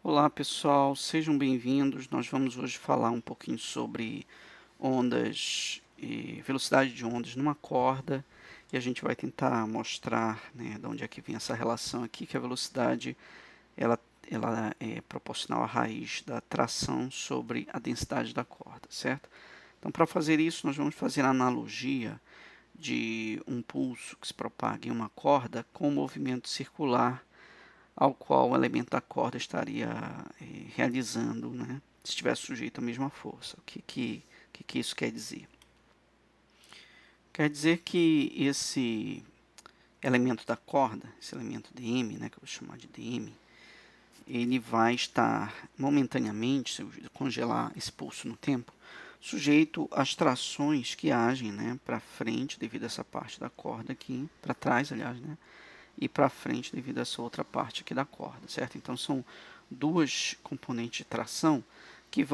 Olá pessoal, sejam bem-vindos. Nós vamos hoje falar um pouquinho sobre ondas e velocidade de ondas numa corda e a gente vai tentar mostrar, né, de onde é que vem essa relação aqui, que a velocidade ela, ela é proporcional à raiz da tração sobre a densidade da corda, certo? Então, para fazer isso, nós vamos fazer a analogia de um pulso que se propaga em uma corda com um movimento circular ao qual o elemento da corda estaria realizando, né, se estivesse sujeito à mesma força. O que isso quer dizer? Quer dizer que esse elemento da corda, esse elemento dm, né, que eu vou chamar de dm, ele vai estar momentaneamente, se eu congelar esse pulso no tempo, sujeito às trações que agem, né, para frente devido a essa parte da corda aqui, para trás, aliás, né, e para frente devido a essa outra parte aqui da corda, certo? Então são duas componentes de tração que elas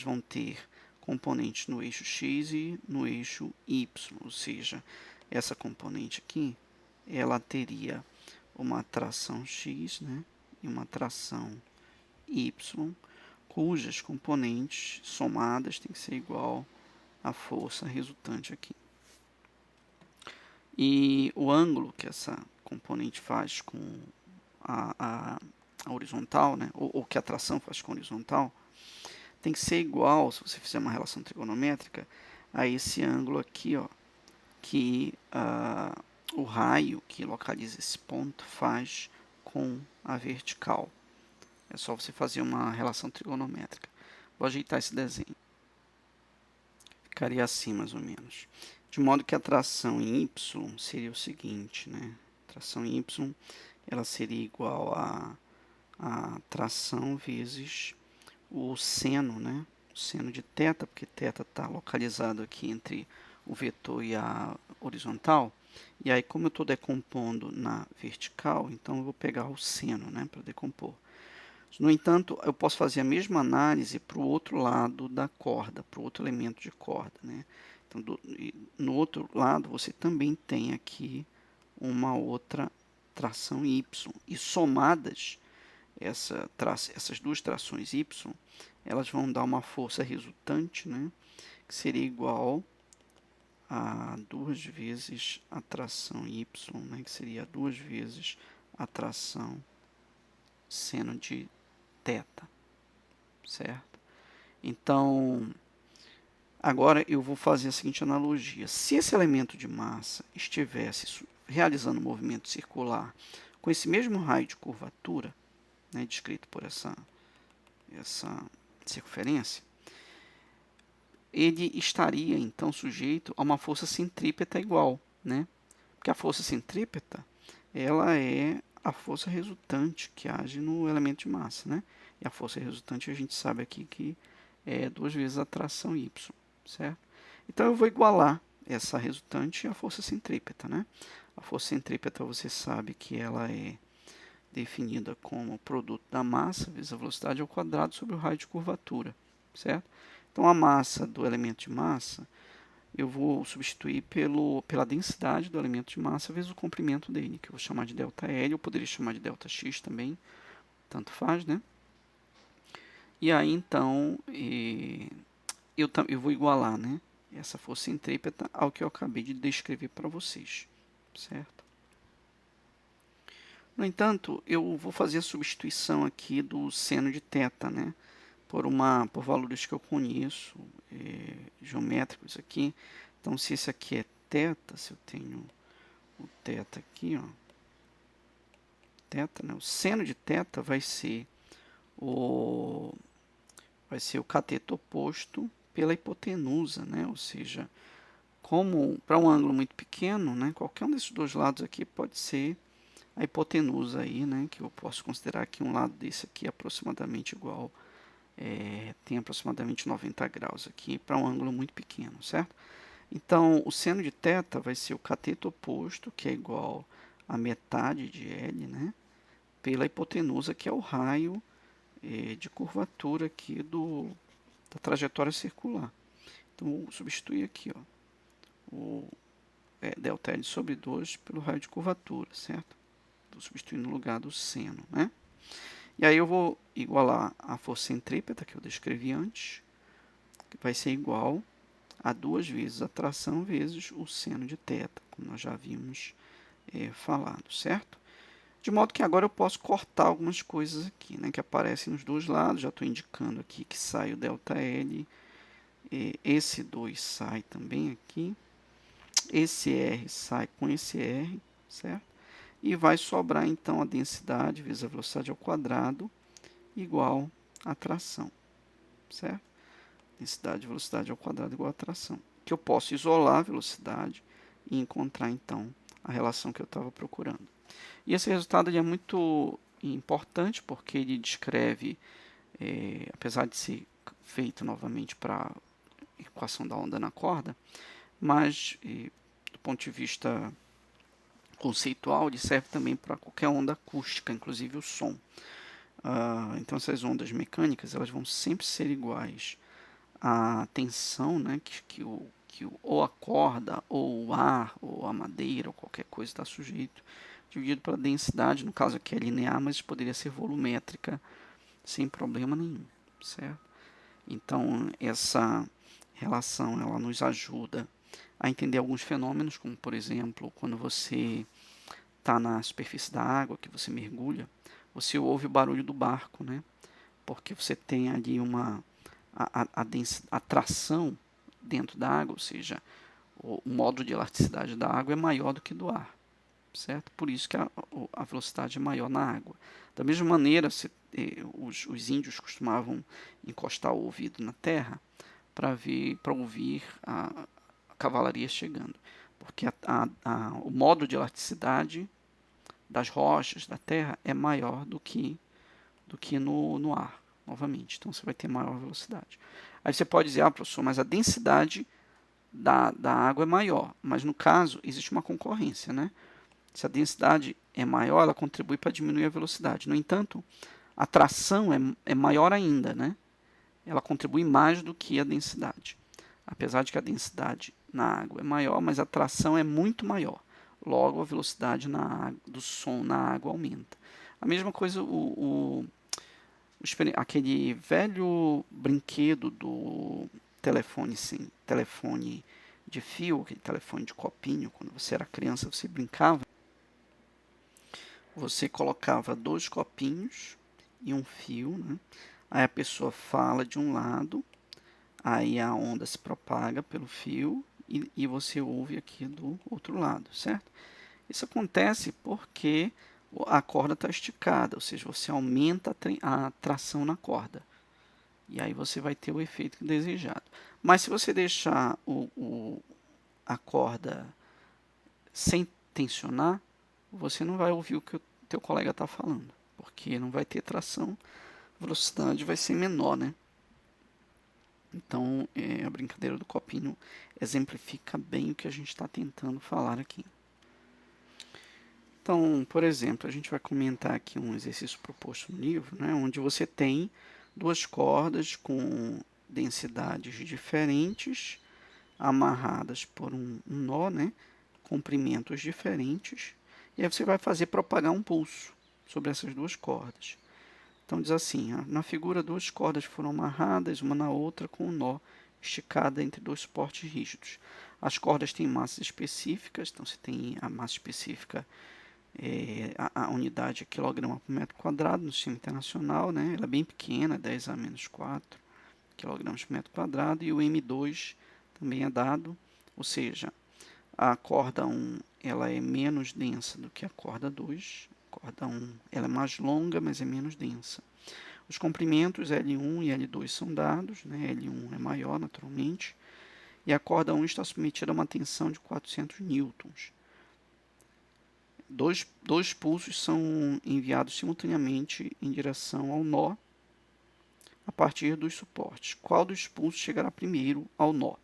vão ter componentes no eixo x e no eixo y, ou seja, essa componente aqui, ela teria uma tração x, né, e uma tração y, cujas componentes somadas têm que ser igual à força resultante aqui. E o ângulo que essa componente faz com a horizontal, né, ou que a tração faz com a horizontal, tem que ser igual, se você fizer uma relação trigonométrica, a esse ângulo aqui, ó, que o raio que localiza esse ponto faz com a vertical. É só você fazer uma relação trigonométrica. Vou ajeitar esse desenho. Ficaria assim, mais ou menos. De modo que a tração em y seria o seguinte, né? A tração em y, ela seria igual a tração vezes o seno, né? O seno de θ, porque θ está localizado aqui entre o vetor e a horizontal. E aí, como eu estou decompondo na vertical, então eu vou pegar o seno, né, para decompor. No entanto, eu posso fazer a mesma análise para o outro lado da corda, para o outro elemento de corda, né? Então, no outro lado, você também tem aqui uma outra tração y. E somadas, essas duas trações y, elas vão dar uma força resultante, né, que seria igual a 2 vezes a tração y, né, que seria 2 vezes a tração seno de θ, certo? Então, agora eu vou fazer a seguinte analogia. Se esse elemento de massa estivesse realizando um movimento circular com esse mesmo raio de curvatura, né, descrito por essa circunferência, ele estaria então sujeito a uma força centrípeta igual, né? Porque a força centrípeta, ela é a força resultante que age no elemento de massa, né? E a força resultante a gente sabe aqui que é 2 vezes a tração y, certo? Então eu vou igualar essa resultante à força centrípeta, né? A força centrípeta você sabe que ela é definida como o produto da massa vezes a velocidade ao quadrado sobre o raio de curvatura, certo? Então a massa do elemento de massa eu vou substituir pela densidade do elemento de massa vezes o comprimento dele, que eu vou chamar de ΔL, eu poderia chamar de ΔX também, tanto faz, né? E aí então eu vou igualar, né, essa força centrípeta ao que eu acabei de descrever para vocês, certo? No entanto, eu vou fazer a substituição aqui do seno de θ, né, por valores que eu conheço, geométricos aqui. Então, se esse aqui é θ, se eu tenho o θ aqui, ó, θ, né, o seno de θ vai ser o cateto oposto pela hipotenusa, né, ou seja, como para um ângulo muito pequeno, né, qualquer um desses dois lados aqui pode ser a hipotenusa aí, né, que eu posso considerar que um lado desse aqui é aproximadamente igual, tem aproximadamente 90 graus aqui para um ângulo muito pequeno, certo? Então, o seno de θ vai ser o cateto oposto, que é igual a metade de L, né, pela hipotenusa, que é o raio de curvatura aqui da trajetória circular. Então, vou substituir aqui, ó, o ΔL sobre 2 pelo raio de curvatura, certo? Vou substituir no lugar do seno, né? E aí eu vou igualar a força centrípeta que eu descrevi antes, que vai ser igual a 2 vezes a tração vezes o seno de θ, como nós já havíamos falado, certo? De modo que agora eu posso cortar algumas coisas aqui, né, que aparecem nos dois lados. Já estou indicando aqui que sai o ΔL, esse 2 sai também aqui, esse R sai com esse R, certo? E vai sobrar então a densidade vezes a velocidade ao quadrado igual a tração, certo? Densidade e velocidade ao quadrado igual a tração. Que eu posso isolar a velocidade e encontrar então a relação que eu estava procurando. E esse resultado ele é muito importante porque ele descreve, apesar de ser feito novamente para a equação da onda na corda, mas do ponto de vista conceitual ele serve também para qualquer onda acústica, inclusive o som. Então essas ondas mecânicas elas vão sempre ser iguais à tensão, né, ou a corda, ou o ar, ou a madeira, ou qualquer coisa está sujeito, dividido pela densidade, no caso aqui é linear, mas poderia ser volumétrica sem problema nenhum, certo? Então essa relação ela nos ajuda a entender alguns fenômenos, como por exemplo, quando você está na superfície da água, que você mergulha, você ouve o barulho do barco, né? Porque você tem ali a tração dentro da água, ou seja, o modo de elasticidade da água é maior do que do ar, certo? Por isso que a velocidade é maior na água. Da mesma maneira, os índios costumavam encostar o ouvido na terra para ouvir a cavalaria chegando, porque o modo de elasticidade das rochas, da terra, é maior do que no ar, novamente. Então, você vai ter maior velocidade. Aí você pode dizer, professor, mas a densidade da água é maior. Mas, no caso, existe uma concorrência, né? Se a densidade é maior, ela contribui para diminuir a velocidade. No entanto, a tração é maior ainda, né? Ela contribui mais do que a densidade. Apesar de que a densidade na água é maior, mas a tração é muito maior. Logo, a velocidade do som na água aumenta. A mesma coisa, aquele velho brinquedo do telefone de fio, aquele telefone de copinho, quando você era criança, você brincava. Você colocava 2 copinhos e um fio, né? Aí a pessoa fala de um lado, aí a onda se propaga pelo fio e você ouve aqui do outro lado, certo? Isso acontece porque a corda está esticada, ou seja, você aumenta a tração na corda. E aí você vai ter o efeito desejado. Mas se você deixar a corda sem tensionar, você não vai ouvir o que o teu colega está falando, porque não vai ter tração, a velocidade vai ser menor, né? Então, a brincadeira do copinho exemplifica bem o que a gente está tentando falar aqui. Então, por exemplo, a gente vai comentar aqui um exercício proposto no livro, né, onde você tem 2 cordas com densidades diferentes, amarradas por um nó, né, comprimentos diferentes, e aí você vai fazer propagar um pulso sobre essas 2 cordas. Então diz assim, na figura 2 cordas foram amarradas uma na outra com um nó esticada entre 2 suportes rígidos. As cordas têm massas específicas, então você tem a massa específica, a unidade é quilograma por metro quadrado no sistema internacional, né? Ela é bem pequena, 10 a menos 4 quilogramas por metro quadrado, e o M2 também é dado, ou seja, a corda 1 ela é menos densa do que a corda 2, a corda 1 ela é mais longa, mas é menos densa. Os comprimentos L1 e L2 são dados, né? L1 é maior naturalmente, e a corda 1 está submetida a uma tensão de 400 newtons. Dois pulsos são enviados simultaneamente em direção ao nó a partir dos suportes. Qual dos pulsos chegará primeiro ao nó?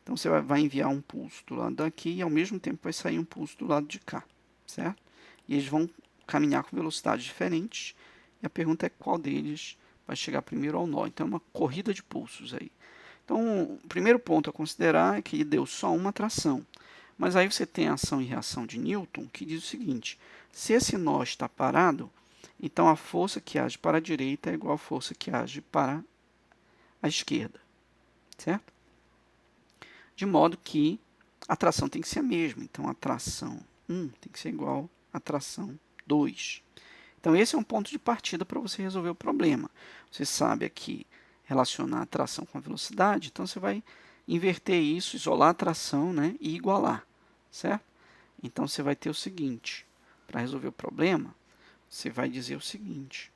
Então você vai enviar um pulso do lado daqui e ao mesmo tempo vai sair um pulso do lado de cá, certo? E eles vão caminhar com velocidades diferentes e a pergunta é qual deles vai chegar primeiro ao nó. Então é uma corrida de pulsos aí. Então o primeiro ponto a considerar é que ele deu só uma tração. Mas aí você tem a ação e reação de Newton, que diz o seguinte: se esse nó está parado, Então, a força que age para a direita é igual à força que age para a esquerda, certo? De modo que a tração tem que ser a mesma. Então, a tração 1 tem que ser igual à tração 2. Então, esse é um ponto de partida para você resolver o problema. Você sabe aqui relacionar a tração com a velocidade, então você vai inverter isso, isolar a tração, né, e igualar, certo? Então, você vai ter o seguinte, para resolver o problema, você vai dizer o seguinte,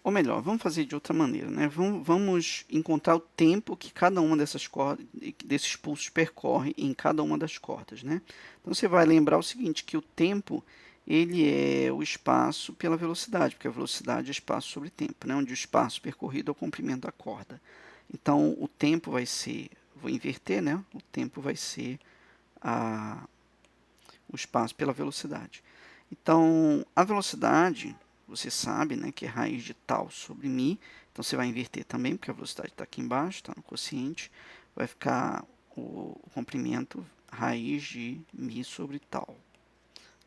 ou melhor, vamos fazer de outra maneira, né? Vamos encontrar o tempo que cada uma dessas cordas, desses pulsos percorre em cada uma das cordas, né? Então você vai lembrar o seguinte, que o tempo ele é o espaço pela velocidade, porque a velocidade é espaço sobre tempo, né? Onde o espaço percorrido é o comprimento da corda. Então o tempo vai ser, vou inverter, né? O tempo vai ser o espaço pela velocidade. Então a velocidade você sabe, né, que é raiz de tal sobre mi, então você vai inverter também, porque a velocidade está aqui embaixo, está no quociente, vai ficar o comprimento raiz de mi sobre tal,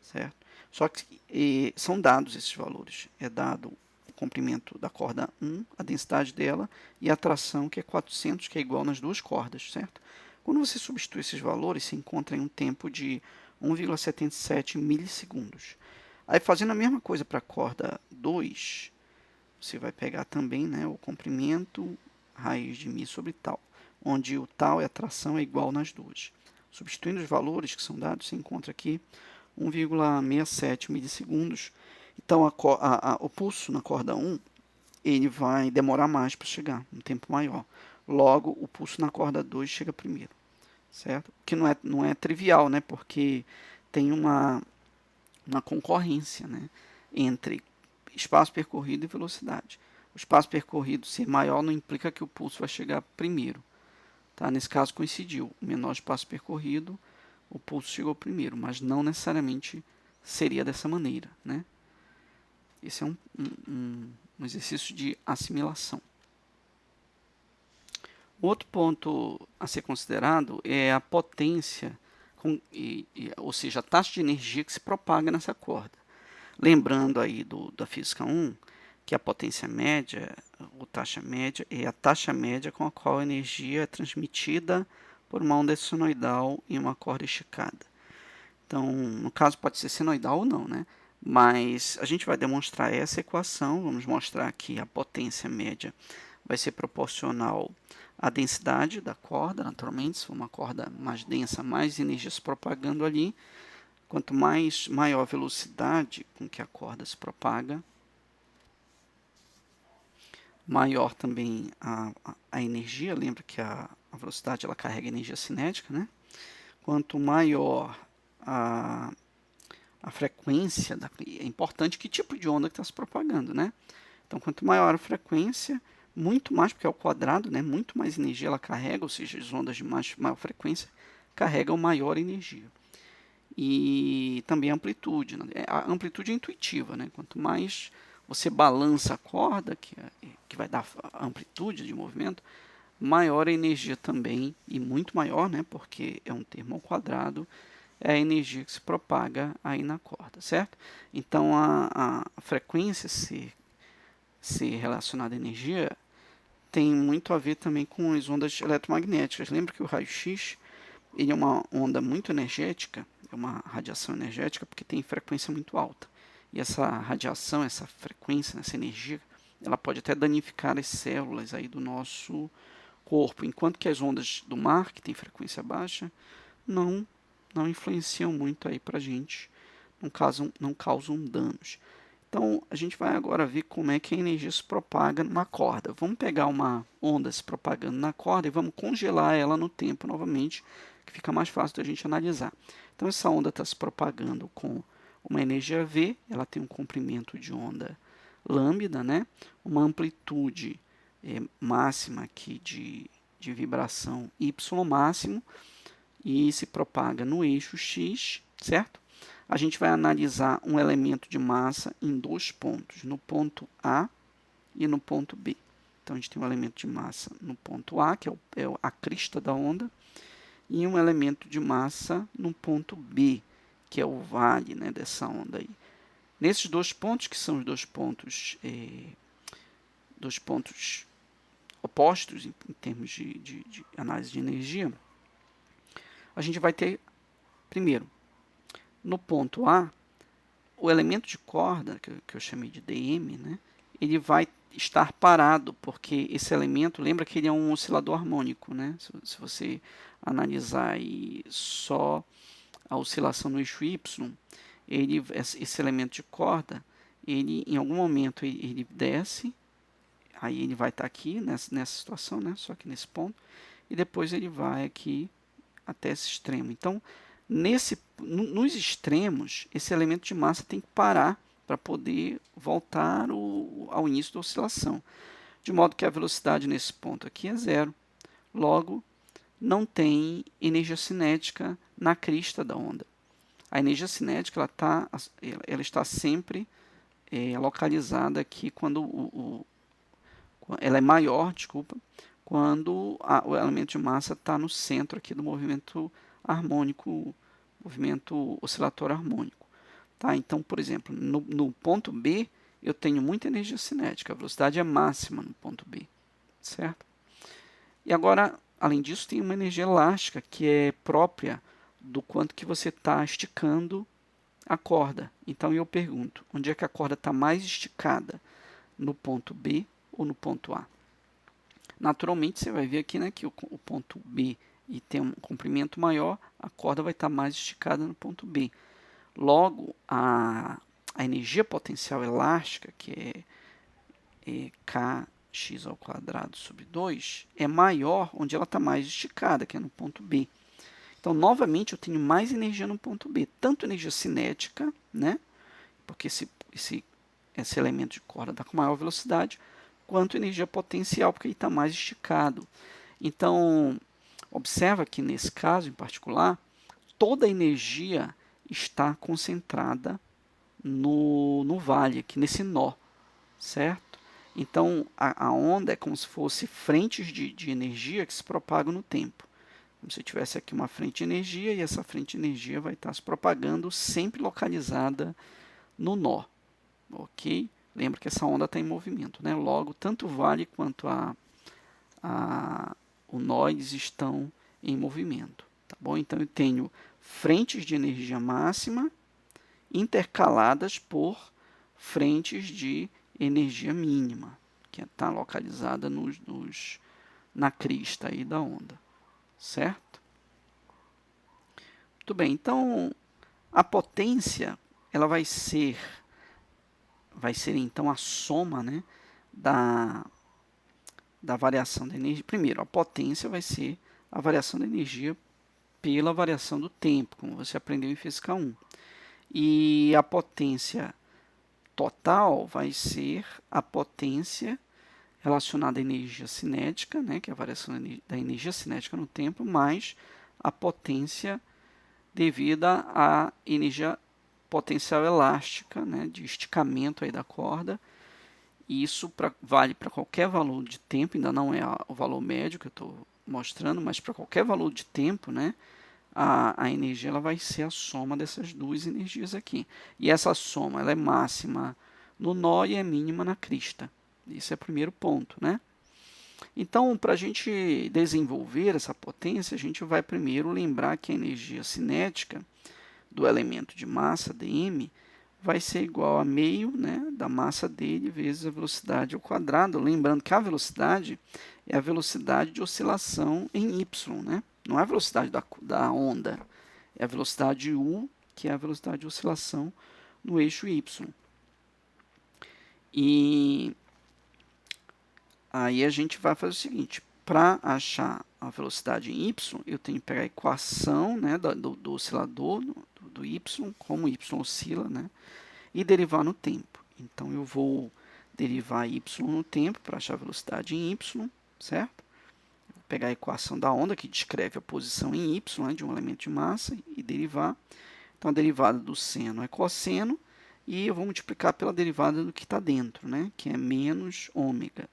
certo? Só que são dados esses valores, é dado o comprimento da corda 1, a densidade dela, e a tração, que é 400, que é igual nas duas cordas, certo? Quando você substitui esses valores, você encontra em um tempo de 1,77 milissegundos. Aí, fazendo a mesma coisa para a corda 2, você vai pegar também, né, o comprimento raiz de mi sobre tal, onde o tal e a tração é igual nas duas. Substituindo os valores que são dados, você encontra aqui 1,67 milissegundos. Então, o pulso na corda 1 ele vai demorar mais para chegar, um tempo maior. Logo, o pulso na corda 2 chega primeiro, certo? Que não é trivial, né, porque tem uma concorrência, né, entre espaço percorrido e velocidade. O espaço percorrido ser maior não implica que o pulso vai chegar primeiro. Tá? Nesse caso coincidiu, o menor espaço percorrido, o pulso chegou primeiro, mas não necessariamente seria dessa maneira. Né? Esse é um exercício de assimilação. Outro ponto a ser considerado é a potência, ou seja, a taxa de energia que se propaga nessa corda. Lembrando aí da física 1, que a potência média, ou taxa média, é a taxa média com a qual a energia é transmitida por uma onda senoidal em uma corda esticada. Então, no caso, pode ser senoidal ou não, né? Mas a gente vai demonstrar essa equação, vamos mostrar que a potência média vai ser proporcional à densidade da corda, naturalmente, se for uma corda mais densa, mais energia se propagando ali. Quanto maior a velocidade com que a corda se propaga, maior também a energia. Lembra que a velocidade ela carrega energia cinética, né? Quanto maior a frequência, é importante que tipo de onda que está se propagando, né? Então, quanto maior a frequência, muito mais, porque é o quadrado, né? Muito mais energia ela carrega, ou seja, as ondas de maior frequência carregam maior energia. E também a amplitude. Né? A amplitude é intuitiva, né? Quanto mais você balança a corda, que vai dar a amplitude de movimento, maior a energia também, e muito maior, né? Porque é um termo ao quadrado, é a energia que se propaga aí na corda, certo? Então, a frequência ser relacionada à energia tem muito a ver também com as ondas eletromagnéticas. Lembra que o raio-x ele é uma onda muito energética, é uma radiação energética, porque tem frequência muito alta. E essa radiação, essa frequência, essa energia, ela pode até danificar as células aí do nosso corpo, enquanto que as ondas do mar, que tem frequência baixa, não influenciam muito aí para a gente, não causam danos. Então, a gente vai agora ver como é que a energia se propaga numa corda. Vamos pegar uma onda se propagando na corda e vamos congelar ela no tempo novamente, que fica mais fácil da gente analisar. Então, essa onda está se propagando com uma energia V, ela tem um comprimento de onda lambda, né? Uma amplitude máxima aqui de vibração Y máximo, e se propaga no eixo X, certo? A gente vai analisar um elemento de massa em dois pontos, no ponto A e no ponto B. Então, a gente tem um elemento de massa no ponto A, que é a crista da onda, e um elemento de massa no ponto B, que é o vale, né, dessa onda aí. Nesses dois pontos, que são os dois pontos opostos em termos de análise de energia, a gente vai ter, primeiro, no ponto A, o elemento de corda, que eu chamei de DM, né, ele vai estar parado, porque esse elemento, lembra que ele é um oscilador harmônico, né? Se você analisar aí só a oscilação no eixo Y, esse elemento de corda, ele em algum momento ele desce, aí ele vai estar aqui nessa situação, né? Só que nesse ponto, e depois ele vai aqui até esse extremo. Então, nos extremos, esse elemento de massa tem que parar para poder voltar ao início da oscilação. De modo que a velocidade nesse ponto aqui é zero. Logo, não tem energia cinética na crista da onda. A energia cinética ela está sempre localizada aqui quando ela é maior, desculpa, quando o elemento de massa está no centro aqui do movimento harmônico, movimento oscilatório harmônico. Tá? Então, por exemplo, no ponto B, eu tenho muita energia cinética, a velocidade é máxima no ponto B, certo? E agora, além disso, tem uma energia elástica que é própria do quanto que você está esticando a corda. Então, eu pergunto, onde é que a corda está mais esticada? No ponto B ou no ponto A? Naturalmente, você vai ver aqui, né, que o ponto B e tem um comprimento maior, a corda vai estar mais esticada no ponto B. Logo, a energia potencial elástica, que é kx ao quadrado sobre 2, é maior onde ela está mais esticada, que é no ponto B. Então, novamente, eu tenho mais energia no ponto B, tanto energia cinética, né, porque esse elemento de corda está com maior velocidade, quanto energia potencial, porque ele está mais esticado. Então, observa que nesse caso em particular, toda a energia está concentrada no vale, aqui nesse nó, certo? Então, a onda é como se fosse frentes de energia que se propagam no tempo. Como se eu tivesse aqui uma frente de energia e essa frente de energia vai estar se propagando sempre localizada no nó, ok? Lembra que essa onda está em movimento, né? Logo, tanto o vale quanto o nó estão em movimento, tá bom? Então, eu tenho frentes de energia máxima intercaladas por frentes de energia mínima, que está localizada na crista aí da onda, certo? Muito bem, então a potência ela vai ser então a soma, né, da variação da energia. Primeiro, a potência vai ser a variação da energia pela variação do tempo, como você aprendeu em Física 1. E a potência total vai ser a potência relacionada à energia cinética, né, que é a variação da energia cinética no tempo, mais a potência devida à energia potencial elástica, né, de esticamento aí da corda. E isso vale para qualquer valor de tempo, ainda não é o valor médio que eu estou mostrando, mas para qualquer valor de tempo, né, a energia ela vai ser a soma dessas duas energias aqui. E essa soma ela é máxima no nó e é mínima na crista. Esse é o primeiro ponto, né? Então, para a gente desenvolver essa potência, a gente vai primeiro lembrar que a energia cinética do elemento de massa, dm, vai ser igual a meio, né, da massa dele vezes a velocidade ao quadrado. Lembrando que a velocidade é a velocidade de oscilação em y, né? Não é a velocidade da onda, é a velocidade u, que é a velocidade de oscilação no eixo y. E aí a gente vai fazer o seguinte, para achar a velocidade em y, eu tenho que pegar a equação, né, do oscilador, do y, como y oscila, né, e derivar no tempo. Então, eu vou derivar y no tempo para achar a velocidade em y, certo? Vou pegar a equação da onda, que descreve a posição em y, né, de um elemento de massa, e derivar. Então, a derivada do seno é cosseno, e eu vou multiplicar pela derivada do que está dentro, né, que é menos ômega,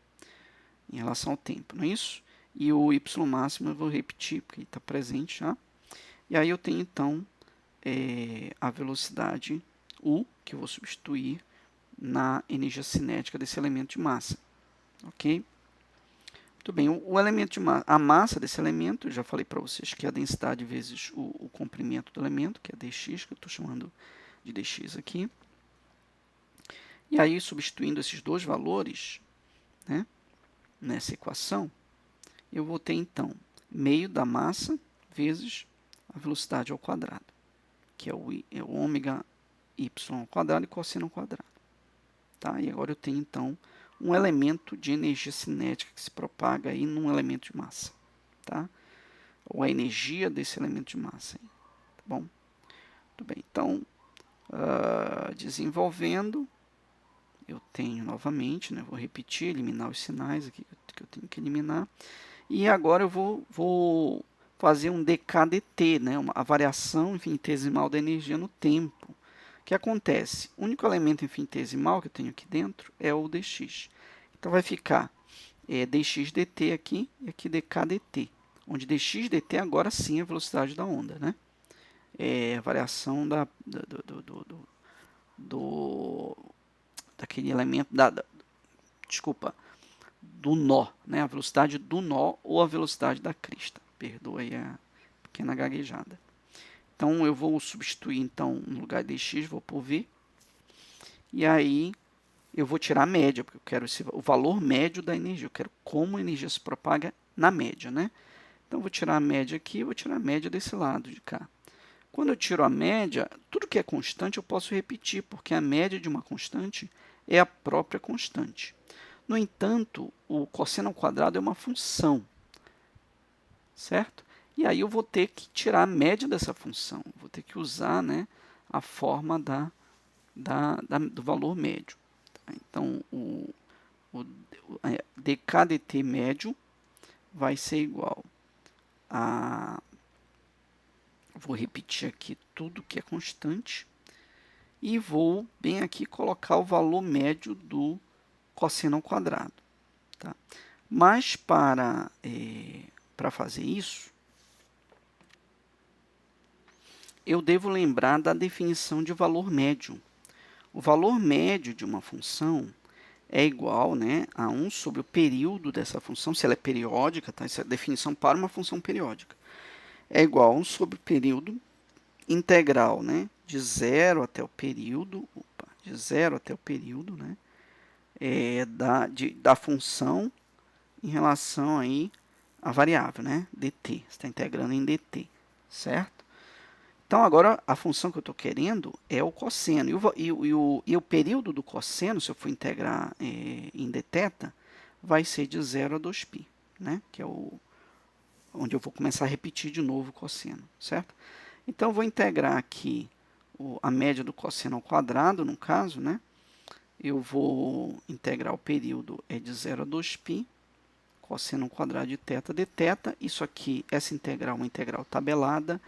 em relação ao tempo, não é isso? E o y máximo eu vou repetir, porque está presente já. E aí eu tenho, então, a velocidade U, que eu vou substituir na energia cinética desse elemento de massa. Ok? Muito bem, o elemento de massa, a massa desse elemento, eu já falei para vocês que é a densidade vezes o comprimento do elemento, que é dx, que eu estou chamando de dx aqui. E aí, substituindo esses dois valores, né, nessa equação, eu vou ter, então, meio da massa vezes a velocidade ao quadrado, que é o ômega y ao quadrado e cosseno ao quadrado. Tá? E agora eu tenho, então, um elemento de energia cinética que se propaga aí num elemento de massa. Tá? Ou a energia desse elemento de massa. Aí. Tá bom? Muito bem. Então, desenvolvendo, eu tenho novamente, né, vou repetir, eliminar os sinais aqui que eu tenho que eliminar. E agora eu vou fazer um dkdt, né, a variação infinitesimal da energia no tempo. O que acontece? O único elemento infinitesimal que eu tenho aqui dentro é o dx. Então, vai ficar dx dt aqui e aqui dk dt, onde dx dt agora sim é a velocidade da onda, né? É a variação daquele elemento, desculpa, do nó, né? A velocidade do nó ou a velocidade da crista. Perdoa aí a pequena gaguejada. Então, eu vou substituir, então, no lugar de x, vou por v. E aí, eu vou tirar a média, porque eu quero o valor médio da energia. Eu quero como a energia se propaga na média, né? Então, eu vou tirar a média aqui e vou tirar a média desse lado de cá. Quando eu tiro a média, tudo que é constante eu posso repetir, porque a média de uma constante é a própria constante. No entanto, o cosseno ao quadrado é uma função, certo? E aí eu vou ter que tirar a média dessa função, vou ter que usar, né, a forma do valor médio. Tá? Então, o dk dt médio vai ser igual a... Vou repetir aqui tudo que é constante e vou bem aqui colocar o valor médio do cosseno ao quadrado. Tá? Mas para fazer isso, eu devo lembrar da definição de valor médio. O valor médio de uma função é igual, né, a 1 sobre o período dessa função, se ela é periódica, tá? Essa é a definição para uma função periódica. É igual a 1 sobre o período integral, né, de 0 até o período, de 0 até o período, né, da função em relação aí à variável, né, dt. Você está integrando em dt, certo? Então, agora, a função que eu estou querendo é o cosseno. E o período do cosseno, se eu for integrar em dθ, vai ser de 0 a 2π, né? Que é onde eu vou começar a repetir de novo o cosseno, certo? Então, eu vou integrar aqui a média do cosseno ao quadrado, no caso, né? Eu vou integrar o período de 0 a 2π, cosseno ao quadrado de θ dθ. Isso aqui, essa integral é uma integral tabelada,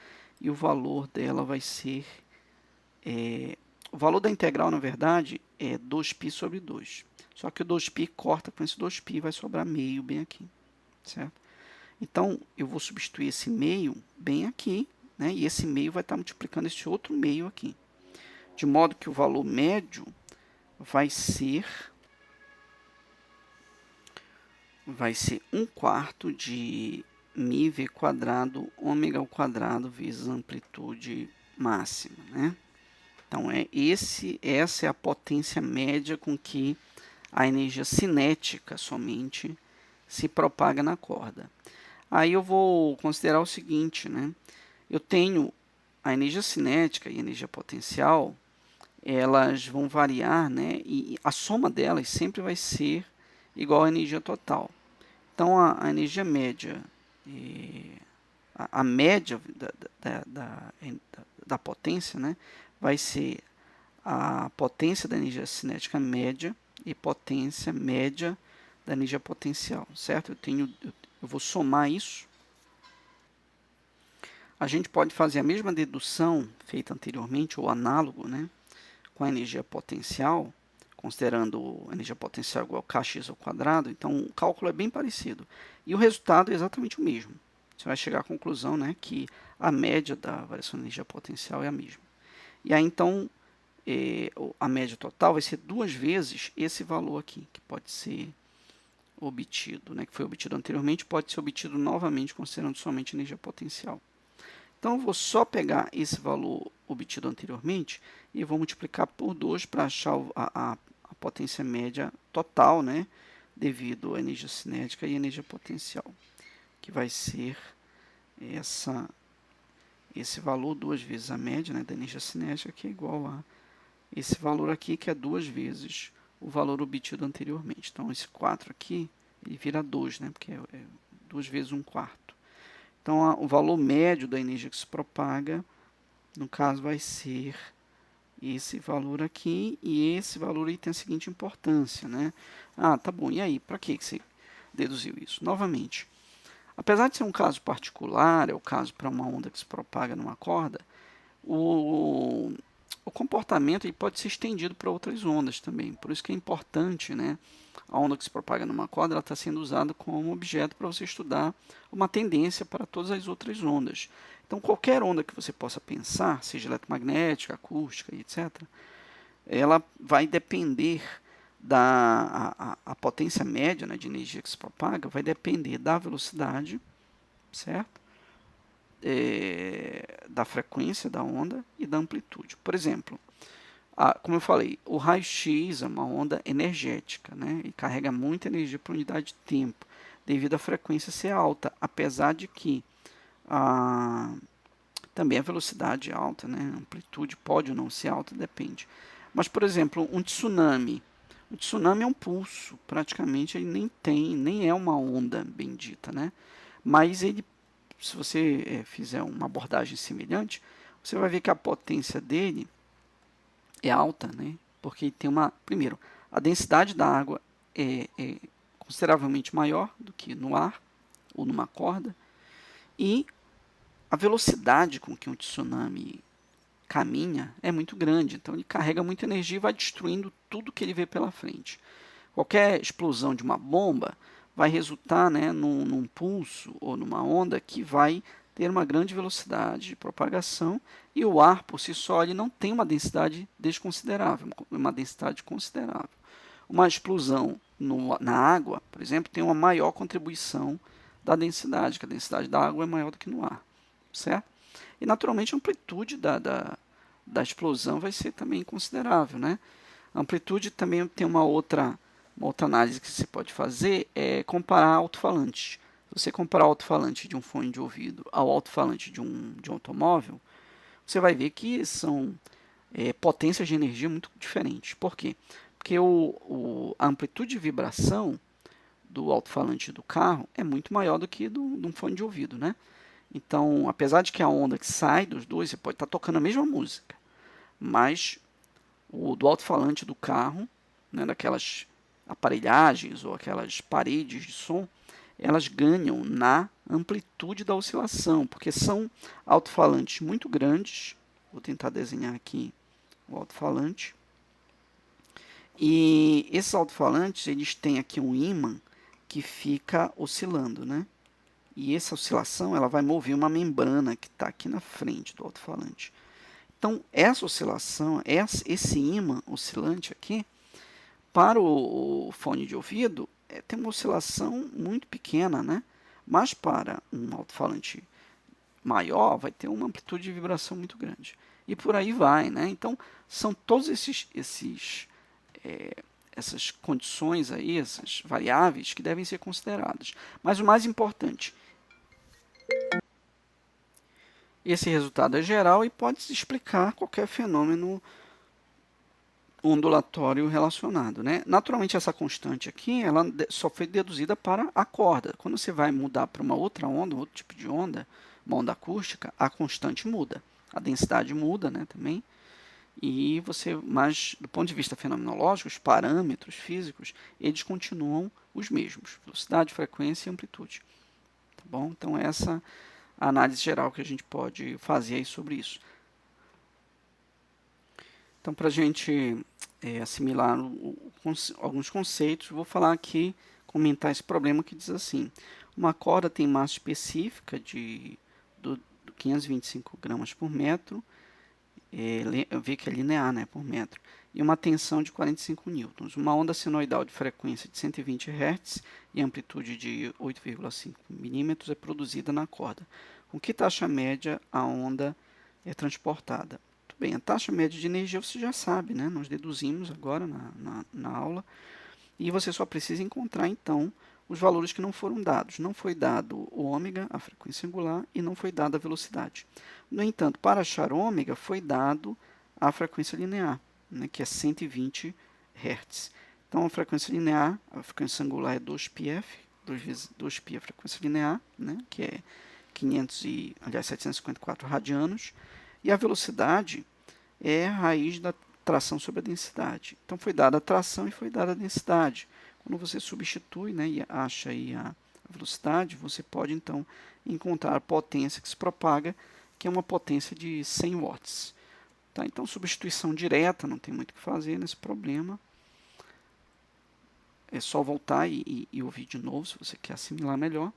e o valor dela vai ser... o valor da integral, na verdade, é 2π sobre 2. Só que o 2π corta com esse 2π e vai sobrar meio bem aqui, certo? Então, eu vou substituir esse meio bem aqui, né? E esse meio vai estar multiplicando esse outro meio aqui. De modo que o valor médio vai ser 1/4 de μv quadrado ômega ao quadrado vezes a amplitude máxima, né? Então, essa é a potência média com que a energia cinética somente se propaga na corda. Aí eu vou considerar o seguinte, né? Eu tenho a energia cinética e a energia potencial, elas vão variar, né? E a soma delas sempre vai ser igual à energia total. Então, a energia média, a média da potência, né, vai ser a potência da energia cinética média e potência média da energia potencial, certo? Eu vou somar isso. A gente pode fazer a mesma dedução feita anteriormente, ou análogo, né, com a energia potencial, considerando a energia potencial igual a kx ao quadrado. Então, o cálculo é bem parecido. E o resultado é exatamente o mesmo. Você vai chegar à conclusão, né, que a média da variação de energia potencial é a mesma. E aí, então, a média total vai ser 2 vezes esse valor aqui, que pode ser obtido, né, que foi obtido anteriormente, pode ser obtido novamente, considerando somente energia potencial. Então, eu vou só pegar esse valor obtido anteriormente e vou multiplicar por 2 para achar a potência média total, né, devido à energia cinética e energia potencial, que vai ser esse valor 2 vezes a média, né, da energia cinética, que é igual a esse valor aqui, que é 2 vezes o valor obtido anteriormente. Então, esse 4 aqui, ele vira 2, né, porque é 2 vezes 1/4. Então, o valor médio da energia que se propaga, no caso, vai ser esse valor aqui, e esse valor aí tem a seguinte importância, né? Ah, tá bom, e aí, para que você deduziu isso? Novamente, apesar de ser um caso particular, é o caso para uma onda que se propaga numa corda, o comportamento pode ser estendido para outras ondas também. Por isso que é importante, né? A onda que se propaga numa corda está sendo usada como objeto para você estudar uma tendência para todas as outras ondas. Então, qualquer onda que você possa pensar, seja eletromagnética, acústica, etc., ela vai depender a potência média, né, de energia que se propaga, vai depender da velocidade, certo? Da frequência da onda e da amplitude. Por exemplo, como eu falei, o raio-x é uma onda energética, né, e carrega muita energia por unidade de tempo, devido à frequência ser alta, apesar de que também a velocidade é alta, né, a amplitude pode ou não ser alta, depende. Mas, por exemplo, um tsunami. O tsunami é um pulso, praticamente ele nem é uma onda bendita, né? Mas ele, se você fizer uma abordagem semelhante, você vai ver que a potência dele é alta, né? Porque tem primeiro, a densidade da água é consideravelmente maior do que no ar ou numa corda, e a velocidade com que um tsunami caminha é muito grande, então ele carrega muita energia e vai destruindo tudo que ele vê pela frente. Qualquer explosão de uma bomba vai resultar, né, num pulso ou numa onda que vai ter uma grande velocidade de propagação, e o ar por si só ele não tem uma densidade desconsiderável, uma densidade considerável. Uma explosão na água, por exemplo, tem uma maior contribuição da densidade, que a densidade da água é maior do que no ar, certo? E naturalmente a amplitude da explosão vai ser também considerável, né? A amplitude também tem uma outra análise que você pode fazer, é comparar alto-falantes. Se você comparar o alto-falante de um fone de ouvido ao alto-falante de um automóvel, você vai ver que são potências de energia muito diferentes. Por quê? Porque a amplitude de vibração do alto-falante do carro é muito maior do que de um fone de ouvido, né? Então, apesar de que a onda que sai dos dois, você pode estar tocando a mesma música, mas o do alto-falante do carro, né, daquelas aparelhagens ou aquelas paredes de som, elas ganham na amplitude da oscilação, porque são alto-falantes muito grandes. Vou tentar desenhar aqui o alto-falante. E esses alto-falantes, eles têm aqui um ímã que fica oscilando, né? E essa oscilação ela vai mover uma membrana que está aqui na frente do alto-falante. Então, essa oscilação, esse ímã oscilante aqui, para o fone de ouvido, tem uma oscilação muito pequena, né? Mas para um alto-falante maior, vai ter uma amplitude de vibração muito grande. E por aí vai, né? Então, são todos essas condições aí, essas variáveis que devem ser consideradas. Mas o mais importante, esse resultado é geral e pode se explicar qualquer fenômeno ondulatório relacionado, né? Naturalmente, essa constante aqui, ela só foi deduzida para a corda. Quando você vai mudar para uma outra onda, outro tipo de onda, uma onda acústica, a constante muda. A densidade muda, né, também. Mas do ponto de vista fenomenológico, os parâmetros físicos, eles continuam os mesmos: velocidade, frequência e amplitude. Tá bom? Então, essa a análise geral que a gente pode fazer aí sobre isso. Então, para a gente assimilar alguns conceitos, vou falar aqui, comentar esse problema que diz assim: uma corda tem massa específica 525 gramas por metro, vê que é linear, né, por metro, e uma tensão de 45 newtons. Uma onda sinoidal de frequência de 120 Hz e amplitude de 8,5 milímetros é produzida na corda. Com que taxa média a onda é transportada? Muito bem, a taxa média de energia você já sabe, né? Nós deduzimos agora na aula, e você só precisa encontrar, então, os valores que não foram dados. Não foi dado o ômega, a frequência angular, e não foi dada a velocidade. No entanto, para achar ômega, foi dado a frequência linear, né, que é 120 Hz. Então, a frequência linear, a frequência angular é 2πf, 2 vezes 2π a frequência linear, né, que é 754 radianos, e a velocidade é a raiz da tração sobre a densidade. Então, foi dada a tração e foi dada a densidade. Quando você substitui, né, e acha aí a velocidade, você pode, então, encontrar a potência que se propaga, que é uma potência de 100 watts. Tá? Então, substituição direta, não tem muito o que fazer nesse problema. É só voltar e ouvir de novo, se você quer assimilar melhor.